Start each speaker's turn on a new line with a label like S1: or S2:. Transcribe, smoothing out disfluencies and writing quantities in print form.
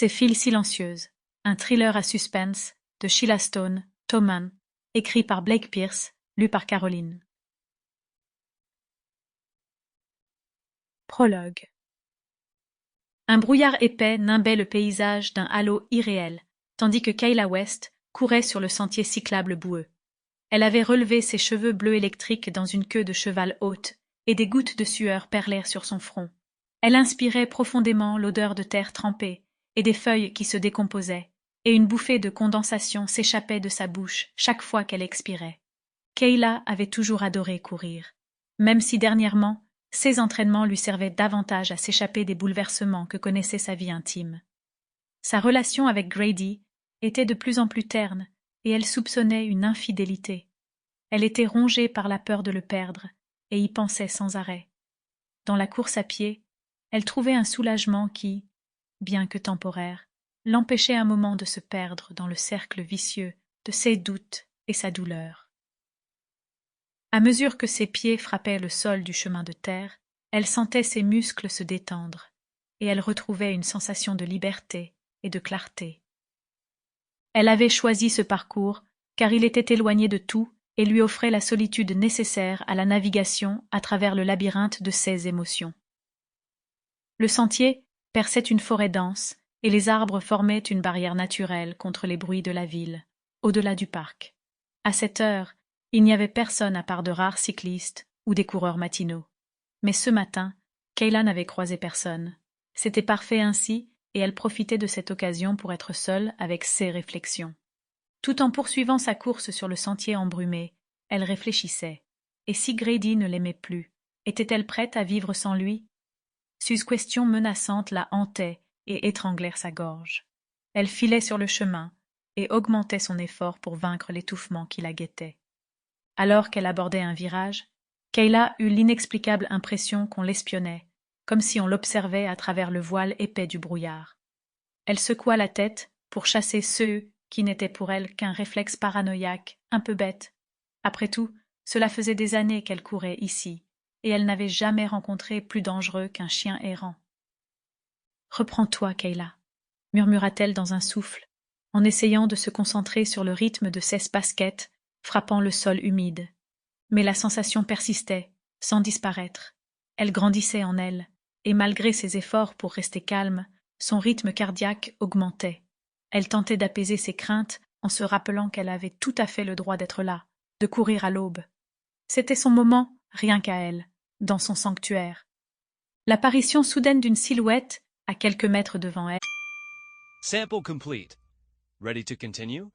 S1: Ces files silencieuses, un thriller à suspense de Sheila Stone, Thoman, écrit par Blake Pierce, lu par Caroline. Prologue. Un brouillard épais nimbait le paysage d'un halo irréel, tandis que Kayla West courait sur le sentier cyclable boueux. Elle avait relevé ses cheveux bleus électriques dans une queue de cheval haute, et des gouttes de sueur perlèrent sur son front. Elle inspirait profondément l'odeur de terre trempée et des feuilles qui se décomposaient, et une bouffée de condensation s'échappait de sa bouche chaque fois qu'elle expirait. Kayla avait toujours adoré courir, même si dernièrement, ses entraînements lui servaient davantage à s'échapper des bouleversements que connaissait sa vie intime. Sa relation avec Grady était de plus en plus terne, et elle soupçonnait une infidélité. Elle était rongée par la peur de le perdre, et y pensait sans arrêt. Dans la course à pied, elle trouvait un soulagement qui, bien que temporaire, l'empêchait un moment de se perdre dans le cercle vicieux de ses doutes et sa douleur. À mesure que ses pieds frappaient le sol du chemin de terre, elle sentait ses muscles se détendre, et elle retrouvait une sensation de liberté et de clarté. Elle avait choisi ce parcours car il était éloigné de tout et lui offrait la solitude nécessaire à la navigation à travers le labyrinthe de ses émotions. Le sentier perçait une forêt dense et les arbres formaient une barrière naturelle contre les bruits de la ville, au-delà du parc. À cette heure, il n'y avait personne à part de rares cyclistes ou des coureurs matinaux. Mais ce matin, Kayla n'avait croisé personne. C'était parfait ainsi, et elle profitait de cette occasion pour être seule avec ses réflexions. Tout en poursuivant sa course sur le sentier embrumé, elle réfléchissait. Et si Grady ne l'aimait plus, était-elle prête à vivre sans lui? Ces questions menaçantes la hantaient et étranglèrent sa gorge. Elle filait sur le chemin et augmentait son effort pour vaincre l'étouffement qui la guettait. Alors qu'elle abordait un virage, Kayla eut l'inexplicable impression qu'on l'espionnait, comme si on l'observait à travers le voile épais du brouillard. Elle secoua la tête pour chasser ceux qui n'étaient pour elle qu'un réflexe paranoïaque, un peu bête. Après tout, cela faisait des années qu'elle courait ici, et elle n'avait jamais rencontré plus dangereux qu'un chien errant. « Reprends-toi, Kayla, » murmura-t-elle dans un souffle, en essayant de se concentrer sur le rythme de ses baskets frappant le sol humide. Mais la sensation persistait, sans disparaître. Elle grandissait en elle, et malgré ses efforts pour rester calme, son rythme cardiaque augmentait. Elle tentait d'apaiser ses craintes en se rappelant qu'elle avait tout à fait le droit d'être là, de courir à l'aube. C'était son moment, rien qu'à elle, dans son sanctuaire. L'apparition soudaine d'une silhouette, à quelques mètres devant elle.
S2: Sample complete. Ready to continue?